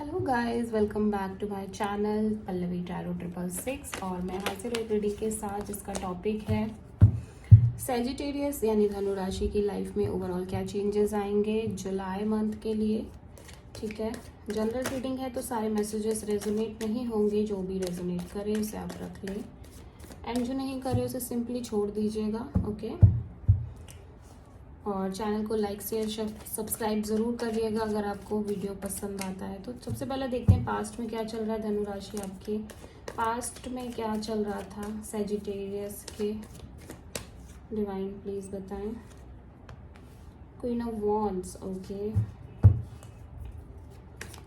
Hello guys, welcome back to my channel Pallavi tarot 666। और मैं हाजिर हूँ रीडिंग के साथ जिसका टॉपिक है सैजिटेरियस यानी धनु राशि की लाइफ में ओवरऑल क्या चेंजेस आएंगे जुलाई मंथ के लिए। ठीक है, जनरल रीडिंग है तो सारे मैसेजेस रेजोनेट नहीं होंगे, जो भी रेजोनेट करे उसे आप रख लें एंड जो नहीं करे उसे सिंपली छोड़ दीजिएगा। ओके, और चैनल को लाइक शेयर सब्सक्राइब ज़रूर करिएगा अगर आपको वीडियो पसंद आता है। तो सबसे पहले देखते हैं पास्ट में क्या चल रहा है धनु राशि आपके। पास्ट में क्या चल रहा था सैजिटेरियस के, डिवाइन प्लीज़ बताएं। Queen of wands, okay.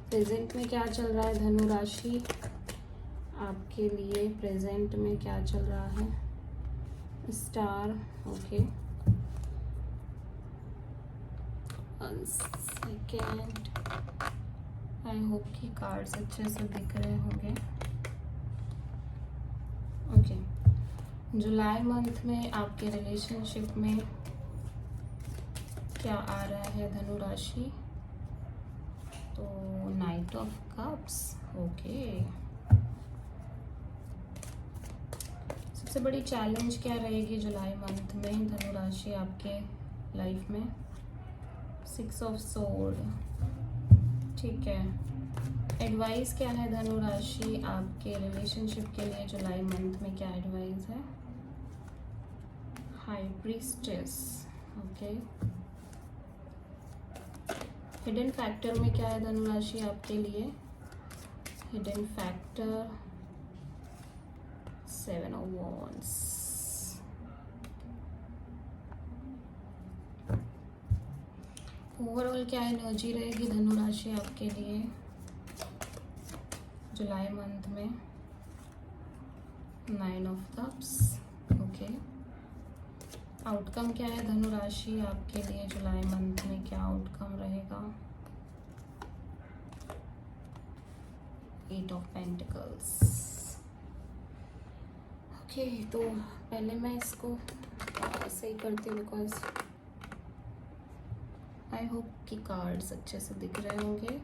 Present में क्या चल रहा है धनु राशि आपके लिए, प्रेजेंट में क्या चल रहा है। Star, okay. Second, I hope कि कार्ड्स अच्छे से दिख रहे होंगे। ओके, जुलाई मंथ में आपके रिलेशनशिप में क्या आ रहा है धनु राशि। तो नाइट ऑफ कप्स, ओके। सबसे बड़ी चैलेंज क्या रहेगी जुलाई मंथ में धनु राशि आपके लाइफ में। 6 ऑफ सोर्ड, ठीक है। एडवाइस क्या है धनु राशि आपके रिलेशनशिप के लिए जुलाई मंथ में, क्या एडवाइस है। High priestess, okay. Hidden factor में क्या है धनु राशि आपके लिए। Hidden factor 7 of wands. Overall क्या एनर्जी रहेगी धनु राशि आपके लिए जुलाई मंथ में। 9 ऑफ कप्स, ओके। आउटकम क्या है धनु राशि आपके लिए जुलाई मंथ में, क्या आउटकम रहेगा। 8 ऑफ पेंटिकल्स, ओके। तो पहले मैं इसको ऐसे ही करती हूँ बिकॉज आई होप कि कार्ड्स अच्छे से दिख रहे होंगे।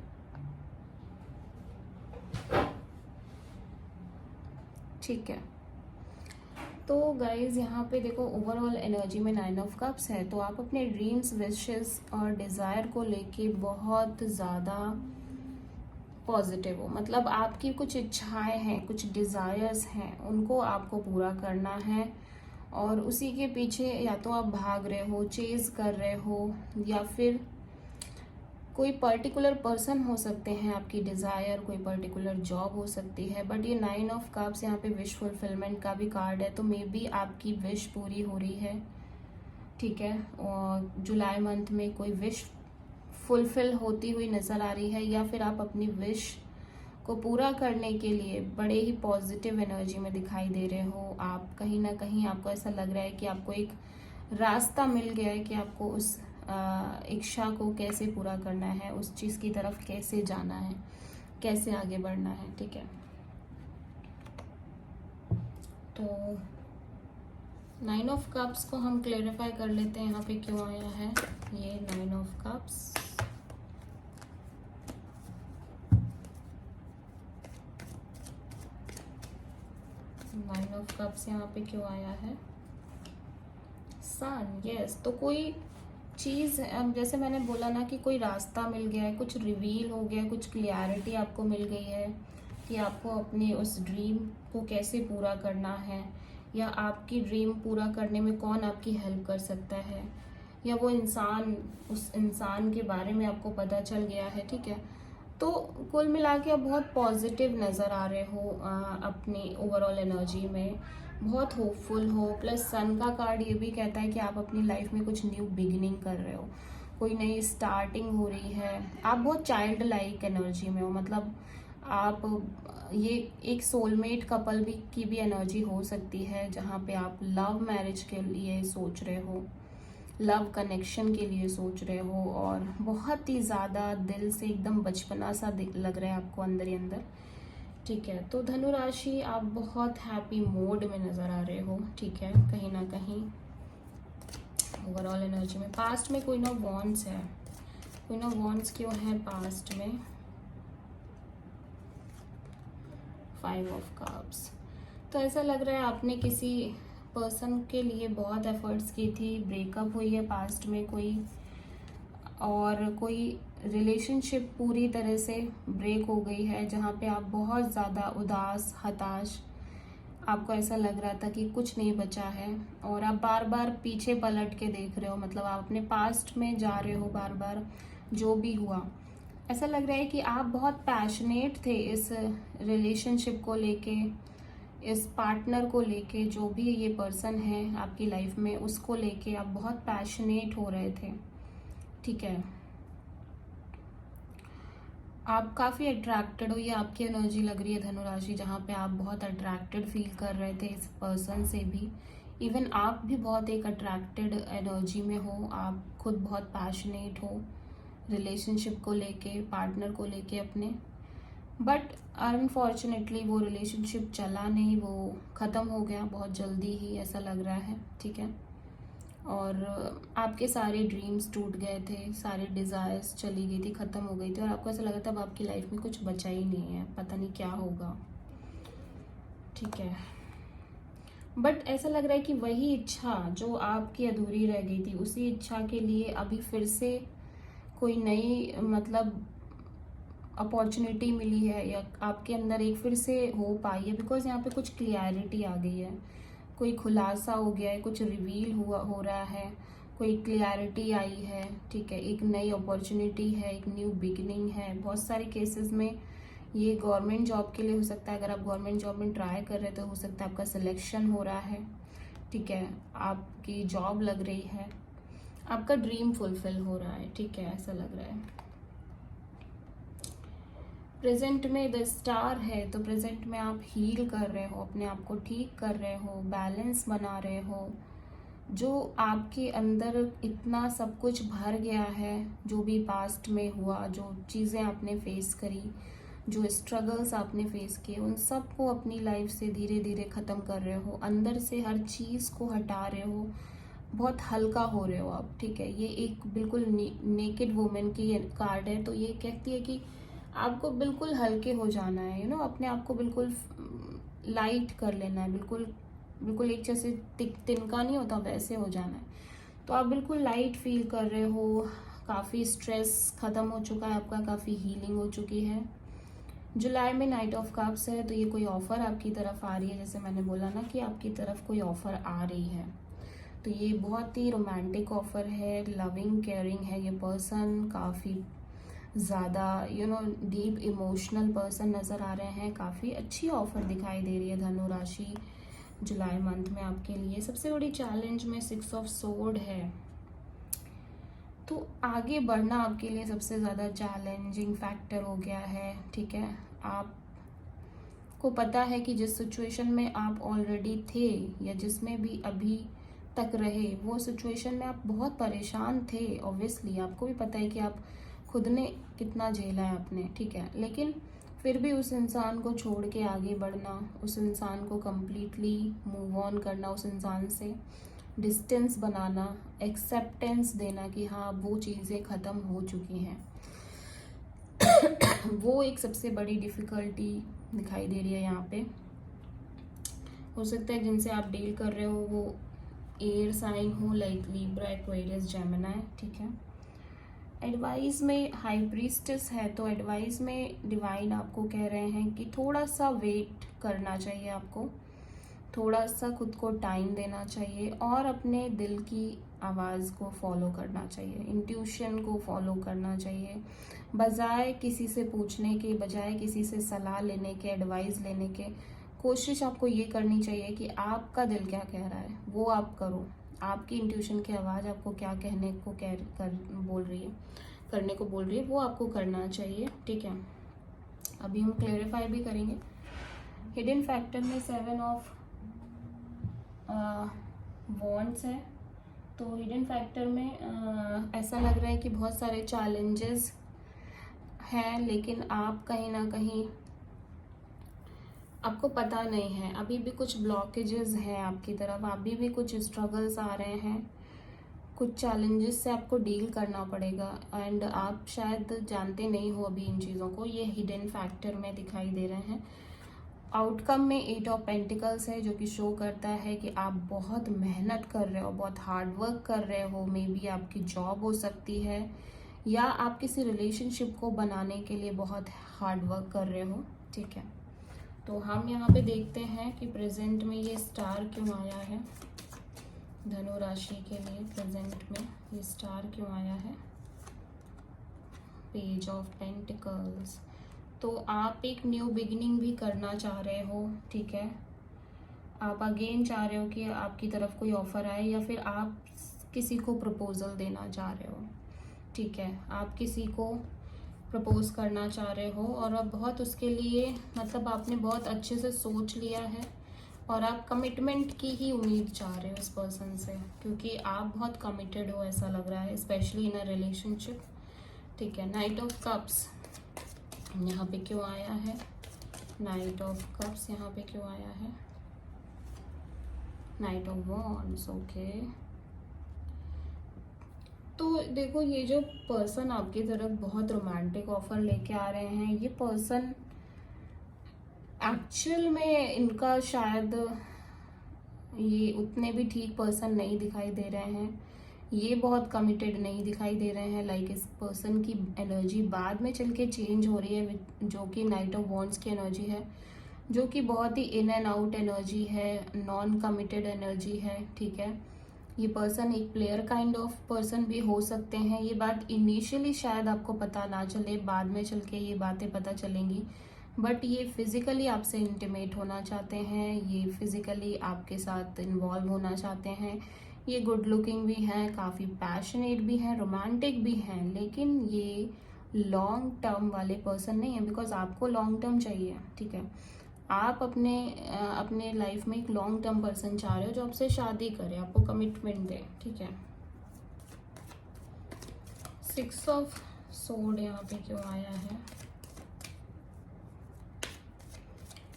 ठीक है, तो गाइज यहाँ पे देखो ओवरऑल एनर्जी में 9 ऑफ कप्स है, तो आप अपने ड्रीम्स, विशेस और डिज़ायर को लेके बहुत ज़्यादा पॉजिटिव हो। मतलब आपकी कुछ इच्छाएं हैं, कुछ डिज़ायर्स हैं, उनको आपको पूरा करना है और उसी के पीछे या तो आप भाग रहे हो, चेज कर रहे हो, या फिर कोई पर्टिकुलर पर्सन हो सकते हैं आपकी डिज़ायर, कोई पर्टिकुलर जॉब हो सकती है। बट ये 9 ऑफ कप्स यहाँ पे विश फुलफिलमेंट का भी कार्ड है, तो मे बी आपकी विश पूरी हो रही है। ठीक है, और जुलाई मंथ में कोई विश फुलफिल होती हुई नज़र आ रही है, या फिर आप अपनी विश को पूरा करने के लिए बड़े ही पॉजिटिव एनर्जी में दिखाई दे रहे हो। आप कहीं ना कहीं आपको ऐसा लग रहा है कि आपको एक रास्ता मिल गया है कि आपको उस इच्छा को कैसे पूरा करना है, उस चीज़ की तरफ कैसे जाना है, कैसे आगे बढ़ना है। ठीक है, तो 9 ऑफ कप्स को हम क्लेरिफाई कर लेते हैं यहाँ पे क्यों आया है ये 9 of cups. Nine of cups यहाँ पे क्यों आया है। सन, यस। तो कोई चीज़, जैसे मैंने बोला ना कि कोई रास्ता मिल गया है, कुछ रिवील हो गया, कुछ क्लियरिटी आपको मिल गई है कि आपको अपने उस ड्रीम को कैसे पूरा करना है, या आपकी ड्रीम पूरा करने में कौन आपकी हेल्प कर सकता है, या वो इंसान, उस इंसान के बारे में आपको पता चल गया है। ठीक है, तो कुल मिला के आप बहुत पॉजिटिव नज़र आ रहे हो अपनी ओवरऑल एनर्जी में, बहुत होपफुल हो। प्लस सन का कार्ड ये भी कहता है कि आप अपनी लाइफ में कुछ न्यू बिगिनिंग कर रहे हो, कोई नई स्टार्टिंग हो रही है। आप बहुत चाइल्ड लाइक एनर्जी में हो, मतलब आप ये एक सोलमेट कपल भी की भी एनर्जी हो सकती है, जहाँ पे आप लव मैरिज के लिए सोच रहे हो, लव कनेक्शन के लिए सोच रहे हो, और बहुत ही ज़्यादा दिल से एकदम बचपना सा लग रहा है आपको अंदर ही अंदर। ठीक है, तो धनु राशि आप बहुत हैप्पी मोड में नज़र आ रहे हो। ठीक है, कहीं ना कहीं ओवरऑल एनर्जी में। पास्ट में क्वीन ऑफ वॉन्ड्स है, क्वीन ऑफ वॉन्ड्स क्यों है पास्ट में। 5 ऑफ कप्स। तो ऐसा लग रहा है आपने किसी पर्सन के लिए बहुत एफर्ट्स की थी, ब्रेकअप हुई है पास्ट में कोई, और कोई रिलेशनशिप पूरी तरह से ब्रेक हो गई है जहाँ पे आप बहुत ज़्यादा उदास, हताश, आपको ऐसा लग रहा था कि कुछ नहीं बचा है और आप बार बार पीछे पलट के देख रहे हो, मतलब आप अपने पास्ट में जा रहे हो बार बार, जो भी हुआ। ऐसा लग रहा है कि आप बहुत पैशनेट थे इस रिलेशनशिप को लेके, इस पार्टनर को लेके, जो भी ये पर्सन है आपकी लाइफ में उसको लेके आप बहुत पैशनेट हो रहे थे, ठीक है। आप काफ़ी अट्रैक्टेड हो, ये आपकी एनर्जी लग रही है धनु राशि, जहाँ पे आप बहुत अट्रैक्टेड फील कर रहे थे इस पर्सन से भी। इवन आप भी बहुत एक अट्रैक्टेड एनर्जी में हो, आप खुद बहुत पैशनेट हो रिलेशनशिप को लेके, पार्टनर को लेके अपने। बट अनफॉर्चुनेटली वो रिलेशनशिप चला नहीं, वो ख़त्म हो गया बहुत जल्दी ही, ऐसा लग रहा है, ठीक है। और आपके सारे ड्रीम्स टूट गए थे, सारे डिज़ायर्स चली गई थी, ख़त्म हो गई थी, और आपको ऐसा लगा था अब आपकी लाइफ में कुछ बचा ही नहीं है, पता नहीं क्या होगा, ठीक है। बट ऐसा लग रहा है कि वही इच्छा जो आपकी अधूरी रह गई थी, उसी इच्छा के लिए अभी फिर से कोई नई, मतलब अपॉर्चुनिटी मिली है, या आपके अंदर एक फिर से होप आई है, बिकॉज यहाँ पे कुछ क्लियरिटी आ गई है, कोई खुलासा हो गया है, कुछ रिवील हो रहा है, कोई क्लियरिटी आई है, ठीक है। एक नई अपॉर्चुनिटी है, एक न्यू बिगिनिंग है। बहुत सारे केसेस में ये गवर्नमेंट जॉब के लिए हो सकता है, अगर आप गवर्नमेंट जॉब में ट्राई कर रहे हैं तो हो सकता है आपका सिलेक्शन हो रहा है, ठीक है, आपकी जॉब लग रही है, आपका ड्रीम फुलफिल हो रहा है, ठीक है, ऐसा लग रहा है। प्रेजेंट में द स्टार है, तो प्रेजेंट में आप हील कर रहे हो, अपने आप को ठीक कर रहे हो, बैलेंस बना रहे हो। जो आपके अंदर इतना सब कुछ भर गया है, जो भी पास्ट में हुआ, जो चीज़ें आपने फेस करी, जो स्ट्रगल्स आपने फेस किए, उन सब को अपनी लाइफ से धीरे धीरे ख़त्म कर रहे हो, अंदर से हर चीज़ को हटा रहे हो, बहुत हल्का हो रहे हो आप, ठीक है। ये एक बिल्कुल नेकेड वुमेन की कार्ड है, तो ये कहती है कि आपको बिल्कुल हल्के हो जाना है, अपने आप को बिल्कुल लाइट कर लेना है, बिल्कुल बिल्कुल एक जैसे तिनका नहीं होता वैसे हो जाना है। तो आप बिल्कुल लाइट फील कर रहे हो, काफ़ी स्ट्रेस ख़त्म हो चुका है आपका, काफ़ी हीलिंग हो चुकी है। जुलाई में नाइट ऑफ कप्स है, तो ये कोई ऑफ़र आपकी तरफ आ रही है, जैसे मैंने बोला ना कि आपकी तरफ कोई ऑफ़र आ रही है, तो ये बहुत ही रोमांटिक ऑफ़र है, लविंग केयरिंग है ये पर्सन, काफ़ी ज़्यादा डीप इमोशनल पर्सन नज़र आ रहे हैं, काफ़ी अच्छी ऑफ़र दिखाई दे रही है धनु राशि जुलाई मंथ में आपके लिए। सबसे बड़ी चैलेंज में 6 ऑफ सोर्ड है, तो आगे बढ़ना आपके लिए सबसे ज़्यादा चैलेंजिंग फैक्टर हो गया है, ठीक है। आपको पता है कि जिस सिचुएशन में आप ऑलरेडी थे, या जिसमें भी अभी तक रहे, वो सिचुएशन में आप बहुत परेशान थे, ऑब्वियसली आपको भी पता है कि आप खुद ने कितना झेला है आपने, ठीक है। लेकिन फिर भी उस इंसान को छोड़ के आगे बढ़ना, उस इंसान को कम्प्लीटली मूव ऑन करना, उस इंसान से डिस्टेंस बनाना, एक्सेप्टेंस देना कि हाँ वो चीज़ें ख़त्म हो चुकी हैं, वो एक सबसे बड़ी डिफ़िकल्टी दिखाई दे रही है यहाँ पे। हो सकता है जिनसे आप डील कर रहे हो वो एयर साइन हो, लाइक लिब्रा, एक्वेरियस, जेमिनी, ठीक है। एडवाइस में हाई प्रीस्टेस है, तो एडवाइस में डिवाइन आपको कह रहे हैं कि थोड़ा सा वेट करना चाहिए आपको, थोड़ा सा खुद को टाइम देना चाहिए, और अपने दिल की आवाज़ को फॉलो करना चाहिए, इंट्यूशन को फॉलो करना चाहिए, बजाय किसी से पूछने के, बजाय किसी से सलाह लेने के, एडवाइस लेने के। कोशिश आपको ये करनी चाहिए कि आपका दिल क्या कह रहा है वो आप करो, आपकी इंट्यूशन की आवाज़ आपको क्या कहने को बोल रही है, करने को बोल रही है, वो आपको करना चाहिए, ठीक है। अभी हम क्लेरिफाई भी करेंगे। हिडन फैक्टर में 7 ऑफ वॉन्ड्स है, तो हिडन फैक्टर में ऐसा लग रहा है कि बहुत सारे चैलेंजेस हैं, लेकिन आप कहीं ना कहीं आपको पता नहीं है, अभी भी कुछ ब्लॉकेजेस हैं आपकी तरफ, अभी भी कुछ स्ट्रगल्स आ रहे हैं, कुछ चैलेंजेस से आपको डील करना पड़ेगा, एंड आप शायद जानते नहीं हो अभी इन चीज़ों को, ये हिडन फैक्टर में दिखाई दे रहे हैं। आउटकम में 8 ऑफ पेंटिकल्स है, जो कि शो करता है कि आप बहुत मेहनत कर रहे हो, बहुत हार्ड वर्क कर रहे हो। मे बी आपकी जॉब हो सकती है, या आप किसी रिलेशनशिप को बनाने के लिए बहुत हार्ड वर्क कर रहे हो, ठीक है। तो हम यहाँ पे देखते हैं कि प्रेजेंट में ये स्टार क्यों आया है। धनु राशि के लिए प्रेजेंट में ये स्टार क्यों आया है। Page of pentacles. तो आप एक न्यू बिगिनिंग भी करना चाह रहे हो, ठीक है। आप अगेन चाह रहे हो कि आपकी तरफ कोई ऑफर आए, या फिर आप किसी को प्रपोजल देना चाह रहे हो, ठीक है। आप किसी को प्रपोज करना चाह रहे हो, और अब बहुत उसके लिए मतलब आपने बहुत अच्छे से सोच लिया है, और आप कमिटमेंट की ही उम्मीद चाह रहे हो इस पर्सन से, क्योंकि आप बहुत कमिटेड हो ऐसा लग रहा है, स्पेशली इन अ रिलेशनशिप, ठीक है। नाइट ऑफ कप्स यहाँ पे क्यों आया है। नाइट ऑफ कप्स यहाँ पे क्यों आया है। Night of wands, okay. तो देखो, ये जो पर्सन आपकी तरफ बहुत रोमांटिक ऑफर लेके आ रहे हैं, ये पर्सन एक्चुअल में इनका शायद ये उतने भी ठीक पर्सन नहीं दिखाई दे रहे हैं। ये बहुत कमिटेड नहीं दिखाई दे रहे हैं। लाइक इस पर्सन की एनर्जी बाद में चल के चेंज हो रही है, जो कि नाइट ऑफ वॉन्ड्स की एनर्जी है, जो कि बहुत ही इन एंड आउट एनर्जी है, नॉन कमिटेड एनर्जी है, ठीक है। ये पर्सन एक प्लेयर काइंड ऑफ पर्सन भी हो सकते हैं। ये बात इनिशियली शायद आपको पता ना चले, बाद में चल के ये बातें पता चलेंगी, बट ये फिजिकली आपसे इंटीमेट होना चाहते हैं, ये फिजिकली आपके साथ इन्वॉल्व होना चाहते हैं। ये गुड लुकिंग भी हैं, काफ़ी पैशनेट भी हैं, रोमांटिक भी हैं, लेकिन ये लॉन्ग टर्म वाले पर्सन नहीं है, बिकॉज आपको लॉन्ग टर्म चाहिए, ठीक है। आप अपने लाइफ में एक लॉन्ग टर्म पर्सन चाह रहे हो, जो आपसे शादी करे, आपको कमिटमेंट दे, ठीक है। 6 ऑफ सोर्ड यहाँ पे क्यों आया है।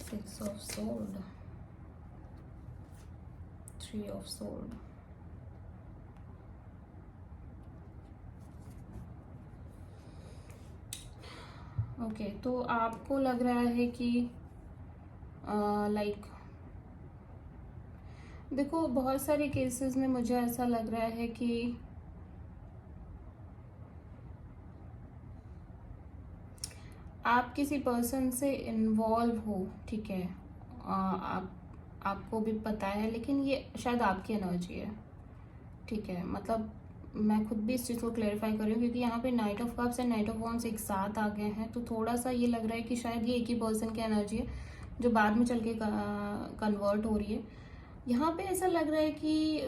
6 of sword, 3 of sword. Okay, तो आपको लग रहा है कि लाइक देखो, बहुत सारे केसेस में मुझे ऐसा लग रहा है कि आप किसी पर्सन से इन्वॉल्व हो, ठीक है। आपको भी पता है, लेकिन ये शायद आपकी एनर्जी है, ठीक है। मतलब मैं खुद भी इस चीज़ को क्लेरिफाई कर रही हूँ, क्योंकि यहाँ पे night of cups and night of wands एक साथ आ गए हैं, तो थोड़ा सा ये लग रहा है कि शायद ये एक ही पर्सन की एनर्जी है, जो बाद में चल के कन्वर्ट हो रही है। यहाँ पे ऐसा लग रहा है कि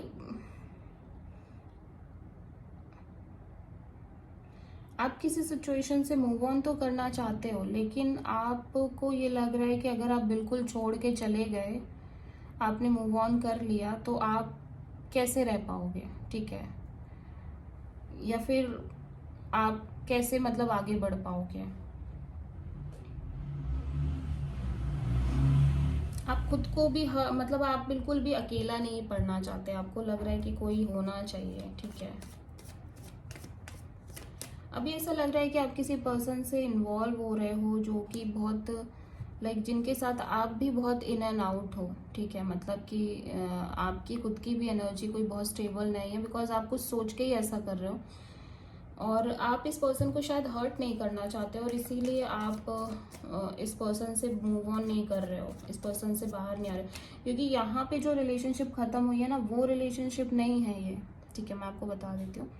आप किसी सिचुएशन से मूव ऑन तो करना चाहते हो, लेकिन आपको ये लग रहा है कि अगर आप बिल्कुल छोड़ के चले गए, आपने मूव ऑन कर लिया, तो आप कैसे रह पाओगे, ठीक है। या फिर आप कैसे मतलब आगे बढ़ पाओगे। आप खुद को भी मतलब आप बिल्कुल भी अकेला नहीं पड़ना चाहते, आपको लग रहा है कि कोई होना चाहिए, ठीक है। अभी ऐसा लग रहा है कि आप किसी पर्सन से इन्वॉल्व हो रहे हो, जो कि बहुत लाइक जिनके साथ आप भी बहुत इन एंड आउट हो, ठीक है। मतलब कि आपकी खुद की भी एनर्जी कोई बहुत स्टेबल नहीं है, बिकॉज आप कुछ सोच के ही ऐसा कर रहे हो, और आप इस पर्सन को शायद हर्ट नहीं करना चाहते, और इसीलिए आप इस पर्सन से मूव ऑन नहीं कर रहे हो, इस पर्सन से बाहर नहीं आ रहे, क्योंकि यहाँ पे जो रिलेशनशिप खत्म हुई है ना, वो रिलेशनशिप नहीं है ये, ठीक है। मैं आपको बता देती हूँ,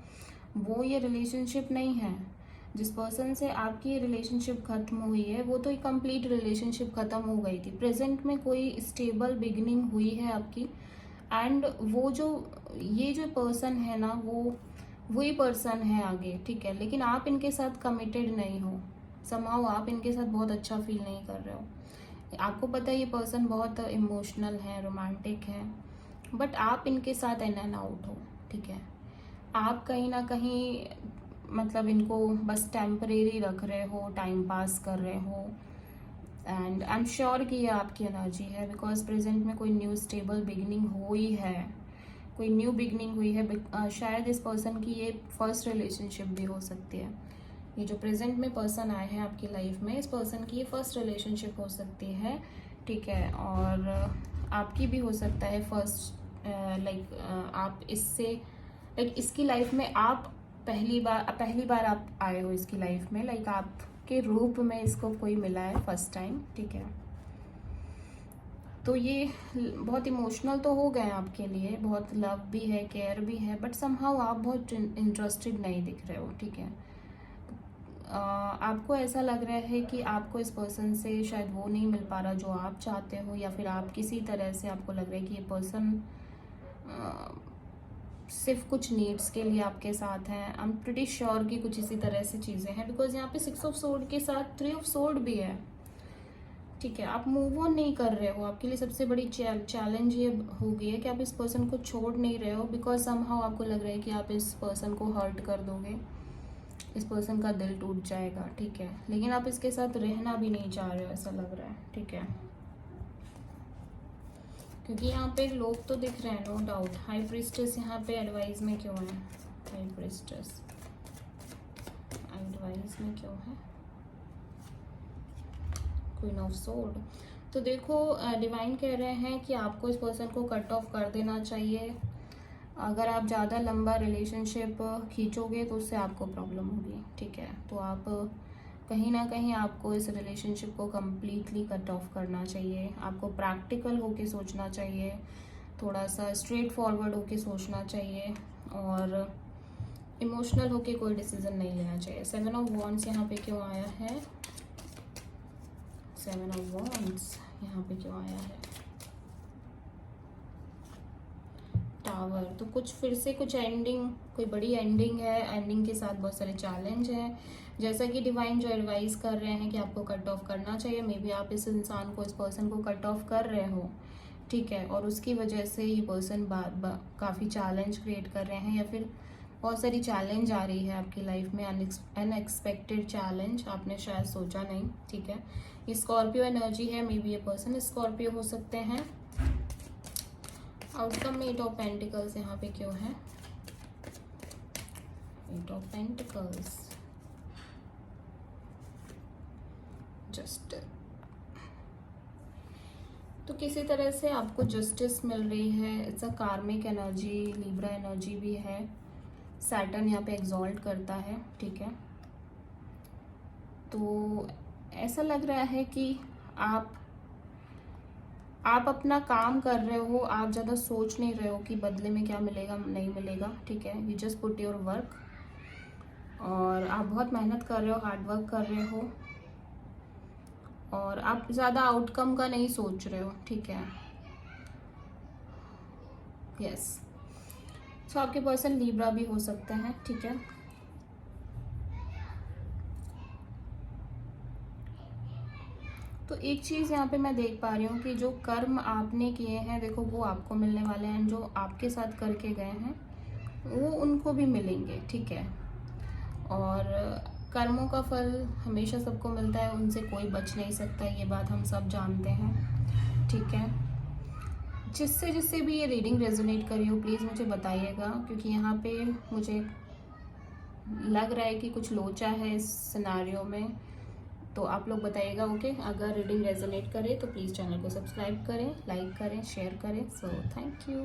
वो ये रिलेशनशिप नहीं है। जिस पर्सन से आपकी रिलेशनशिप खत्म हुई है, वो तो एक कंप्लीट रिलेशनशिप खत्म हो गई थी। प्रेजेंट में कोई स्टेबल बिगिनिंग हुई है आपकी, एंड वो जो ये जो पर्सन है ना, वो वही पर्सन है आगे, ठीक है। लेकिन आप इनके साथ कमिटेड नहीं हो, समहाउ आप इनके साथ बहुत अच्छा फील नहीं कर रहे हो। आपको पता है ये पर्सन बहुत इमोशनल है, रोमांटिक है, बट आप इनके साथ इन एंड आउट हो, ठीक है। आप कहीं ना कहीं मतलब इनको बस टेम्परेरी रख रहे हो, टाइम पास कर रहे हो, एंड आई एम श्योर कि ये आपकी एनर्जी है, बिकॉज प्रेजेंट में कोई न्यू स्टेबल बिगिनिंग हुई है, कोई न्यू बिगनिंग हुई है। शायद इस पर्सन की ये फर्स्ट रिलेशनशिप भी हो सकती है। ये जो प्रेजेंट में पर्सन आए हैं आपकी लाइफ में, इस पर्सन की ये फर्स्ट रिलेशनशिप हो सकती है, ठीक है। और आपकी भी हो सकता है फर्स्ट आप इससे इसकी लाइफ में आप पहली बार आप आए हो इसकी लाइफ में, आपके रूप में इसको कोई मिला है फर्स्ट टाइम, ठीक है। तो ये बहुत इमोशनल तो हो गए आपके लिए, बहुत लव भी है, केयर भी है, बट समहाउ आप बहुत इंटरेस्टेड नहीं दिख रहे हो, ठीक है। आपको ऐसा लग रहा है कि आपको इस पर्सन से शायद वो नहीं मिल पा रहा जो आप चाहते हो, या फिर आप किसी तरह से आपको लग रहा है कि ये पर्सन सिर्फ कुछ नीड्स के लिए आपके साथ हैं। आई एम प्रिटी श्योर कि कुछ इसी तरह से चीज़ें हैं, बिकॉज यहाँ पे 6 ऑफ सोर्ड के साथ 3 ऑफ सोर्ड भी है, ठीक है। आप मूव ऑन नहीं कर रहे हो, आपके लिए सबसे बड़ी चैलेंज ये हो गई है कि आप इस पर्सन को छोड़ नहीं रहे हो, बिकॉज समहाउ आपको लग रहा है कि आप इस पर्सन को हर्ट कर दोगे, इस पर्सन का दिल टूट जाएगा, ठीक है। लेकिन आप इसके साथ रहना भी नहीं चाह रहे हो, ऐसा लग रहा है, ठीक है। क्योंकि यहाँ पे लोग तो दिख रहे हैं, नो डाउट। हाई प्रिस्टेस यहाँ पे एडवाइस में क्यों है? हाई प्रिस्टेस एडवाइस में क्यों है? Queen of sword. तो देखो, डिवाइन कह रहे हैं कि आपको इस पर्सन को कट ऑफ कर देना चाहिए। अगर आप ज़्यादा लंबा रिलेशनशिप खींचोगे तो उससे आपको प्रॉब्लम होगी, ठीक है। तो आप कहीं ना कहीं आपको इस रिलेशनशिप को कम्प्लीटली कट ऑफ करना चाहिए। आपको प्रैक्टिकल होके सोचना चाहिए, थोड़ा सा स्ट्रेट फॉरवर्ड होके सोचना चाहिए, और इमोशनल होके कोई डिसीजन नहीं लेना चाहिए। 7 ऑफ वॉन्ड्स यहाँ पे क्यों आया है? 7 ऑफ वॉन्ड्स यहाँ पे क्यों आया है? टावर। तो कुछ फिर से कुछ एंडिंग, कोई बड़ी एंडिंग है, एंडिंग के साथ बहुत सारे चैलेंज हैं। जैसा कि डिवाइन जो एडवाइस कर रहे हैं कि आपको कट ऑफ करना चाहिए, मे बी आप इस इंसान को, इस पर्सन को कट ऑफ कर रहे हो, ठीक है, और उसकी वजह से ये पर्सन काफ़ी चैलेंज क्रिएट कर रहे हैं, या फिर बहुत सारी चैलेंज आ रही है आपकी लाइफ में, अनएक्सपेक्टेड चैलेंज, आपने शायद सोचा नहीं, ठीक है। ये स्कॉर्पियो एनर्जी है, मे बी ये पर्सन स्कॉर्पियो हो सकते हैं। आउटकम में 8 ऑफ पेंटिकल्स यहाँ पे क्यों है? 8 ऑफ पेंटिकल्स जस्ट। तो किसी तरह से आपको जस्टिस मिल रही है। इट्स अ कार्मिक एनर्जी, लिब्रा एनर्जी भी है। सैटर्न यहाँ पे एग्जॉल्ट करता है, ठीक है। तो ऐसा लग रहा है कि आप अपना काम कर रहे हो, आप ज़्यादा सोच नहीं रहे हो कि बदले में क्या मिलेगा नहीं मिलेगा, ठीक है। You just put your work, और आप बहुत मेहनत कर रहे हो, हार्ड वर्क कर रहे हो, और आप ज़्यादा आउटकम का नहीं सोच रहे हो, ठीक है। यस। सो आपके पर्सन लिब्रा भी हो सकते हैं, ठीक है। तो एक चीज़ यहाँ पे मैं देख पा रही हूँ कि जो कर्म आपने किए हैं, देखो वो आपको मिलने वाले हैं, जो आपके साथ करके गए हैं वो उनको भी मिलेंगे, ठीक है। और कर्मों का फल हमेशा सबको मिलता है, उनसे कोई बच नहीं सकता, ये बात हम सब जानते हैं, ठीक है। जिससे भी ये रीडिंग रेजोनेट करी हो, प्लीज़ मुझे बताइएगा, क्योंकि यहाँ पे मुझे लग रहा है कि कुछ लोचा है इस सिनारियो में। तो आप लोग बताइएगा, ओके। अगर रीडिंग रेजोनेट करे तो प्लीज़ चैनल को सब्सक्राइब करें, लाइक करें, शेयर करें। So thank you.